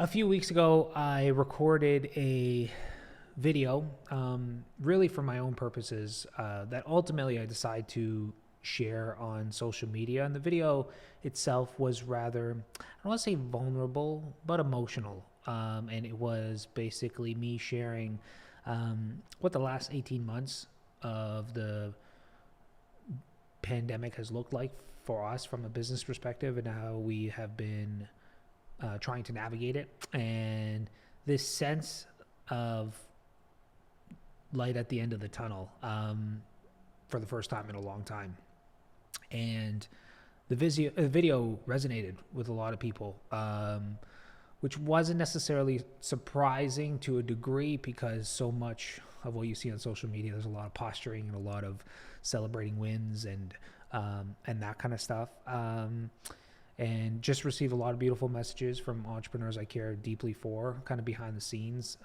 A few weeks ago, I recorded a video, really for my own purposes, that ultimately I decided to share on social media. And the video itself was rather, I don't want to say vulnerable, but emotional. And it was basically me sharing what the last 18 months of the pandemic has looked like for us from a business perspective and how we have been trying to navigate it, and this sense of light at the end of the tunnel for the first time in a long time. And the video resonated with a lot of people, which wasn't necessarily surprising to a degree because so much of what you see on social media, there's a lot of posturing and a lot of celebrating wins and that kind of stuff. And just received a lot of beautiful messages from entrepreneurs I care deeply for, kind of behind the scenes,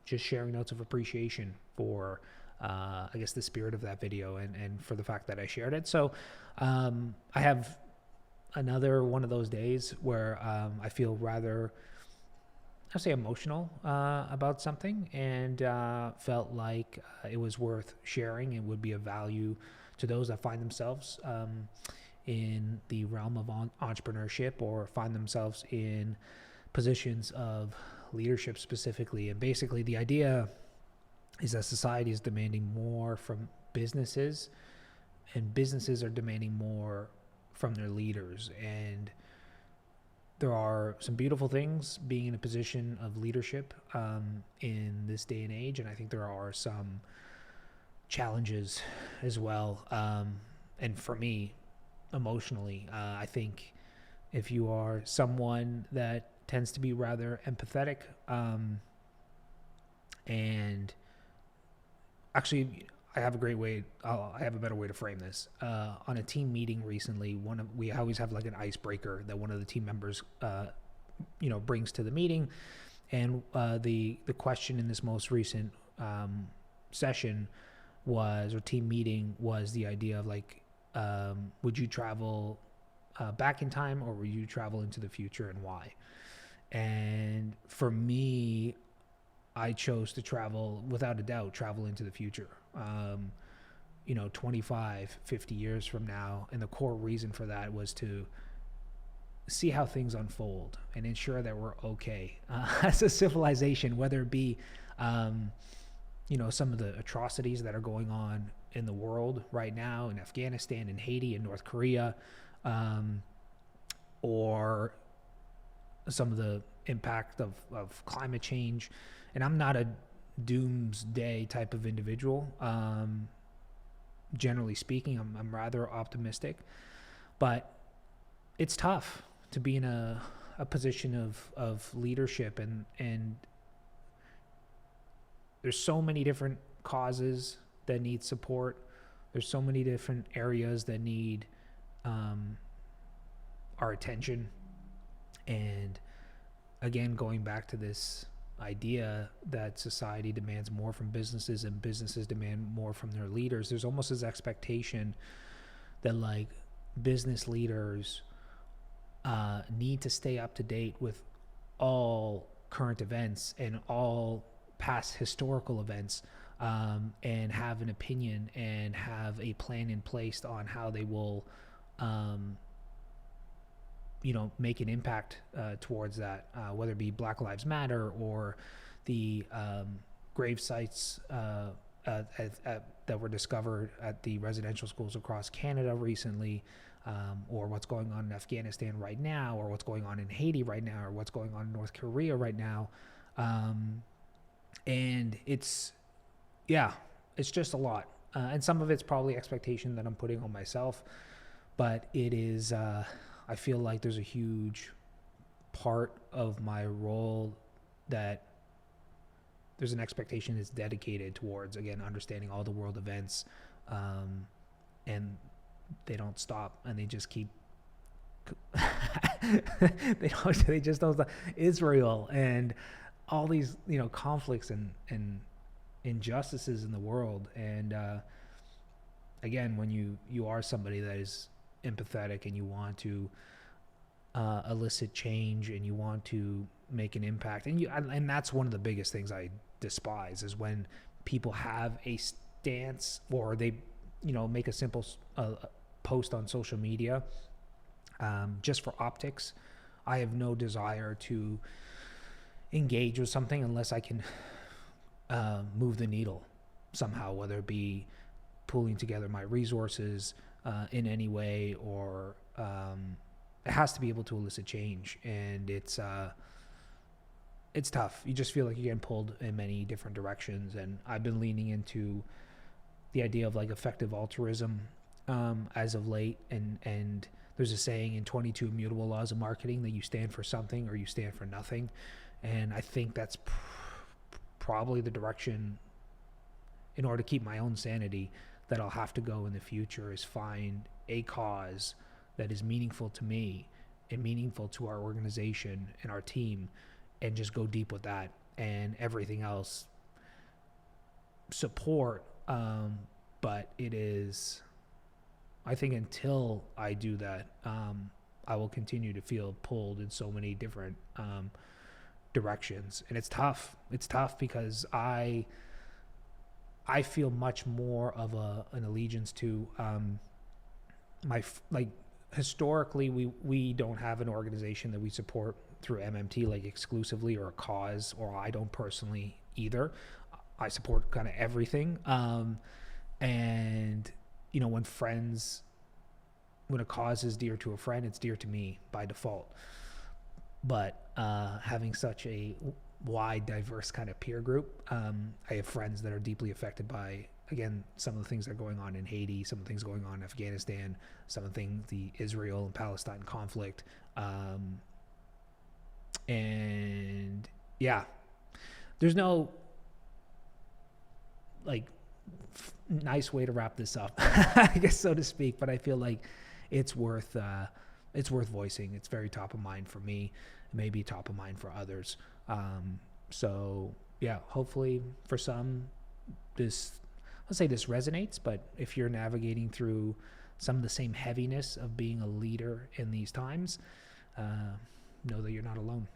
just sharing notes of appreciation for, I guess, the spirit of that video and for the fact that I shared it. So I have another one of those days where I feel rather, I'll say, emotional about something, and felt like it was worth sharing and would be of value to those that find themselves in the realm of entrepreneurship or find themselves in positions of leadership specifically. And basically the idea is that society is demanding more from businesses, and businesses are demanding more from their leaders. And there are some beautiful things being in a position of leadership in this day and age, and I think there are some challenges as well. And for me, emotionally, I think if you are someone that tends to be rather empathetic, and actually I have a great way, I have a better way to frame this. On a team meeting recently, we always have like an icebreaker that one of the team members brings to the meeting, and the question in this most recent session was, or team meeting, was the idea of like, would you travel back in time, or would you travel into the future, and why? And for me, I chose to travel, without a doubt, travel into the future. 25, 50 years from now. And the core reason for that was to see how things unfold and ensure that we're okay as a civilization, whether it be, some of the atrocities that are going on in the world right now, in Afghanistan, in Haiti, in North Korea, or some of the impact of climate change. And I'm not a doomsday type of individual. Generally speaking, I'm rather optimistic, but it's tough to be in a position of leadership, and there's so many different causes that need support. There's so many different areas that need our attention. And again, going back to this idea that society demands more from businesses and businesses demand more from their leaders, there's almost this expectation that like business leaders need to stay up to date with all current events and all past historical events, and have an opinion and have a plan in place on how they will make an impact towards that, whether it be Black Lives Matter or the gravesites that were discovered at the residential schools across Canada recently, or what's going on in Afghanistan right now, or what's going on in Haiti right now, or what's going on in North Korea right now. And it's just a lot. And some of it's probably expectation that I'm putting on myself, but it is, I feel like there's a huge part of my role that there's an expectation that's dedicated towards, again, understanding all the world events, and they don't stop, and they just keep they just don't stop. Israel and all these conflicts and injustices in the world. And again, when you are somebody that is empathetic and you want to elicit change and you want to make an impact, and that's one of the biggest things I despise is when people have a stance or they, make a simple post on social media just for optics. I have no desire to engage with something unless I can move the needle somehow, whether it be pulling together my resources in any way, or it has to be able to elicit change. And it's tough. You just feel like you're getting pulled in many different directions. And I've been leaning into the idea of like effective altruism as of late. And there's a saying in 22 immutable laws of marketing that you stand for something or you stand for nothing. And I think that's probably the direction, in order to keep my own sanity, that I'll have to go in the future, is find a cause that is meaningful to me and meaningful to our organization and our team, and just go deep with that, and everything else support. But it is, I think until I do that, I will continue to feel pulled in so many different directions. And it's tough. It's tough because I feel much more of an allegiance to historically we don't have an organization that we support through MMT like exclusively, or a cause, or I don't personally either. I support kind of everything. And when a cause is dear to a friend, it's dear to me by default. But having such a wide, diverse kind of peer group, I have friends that are deeply affected by, again, some of the things that are going on in Haiti, some of the things going on in Afghanistan, some of the things, the Israel and Palestine conflict. And yeah, there's no nice way to wrap this up, I guess, so to speak, but I feel like it's worth voicing. It's very top of mind for me, maybe top of mind for others. So yeah, hopefully for some, this resonates, but if you're navigating through some of the same heaviness of being a leader in these times, know that you're not alone.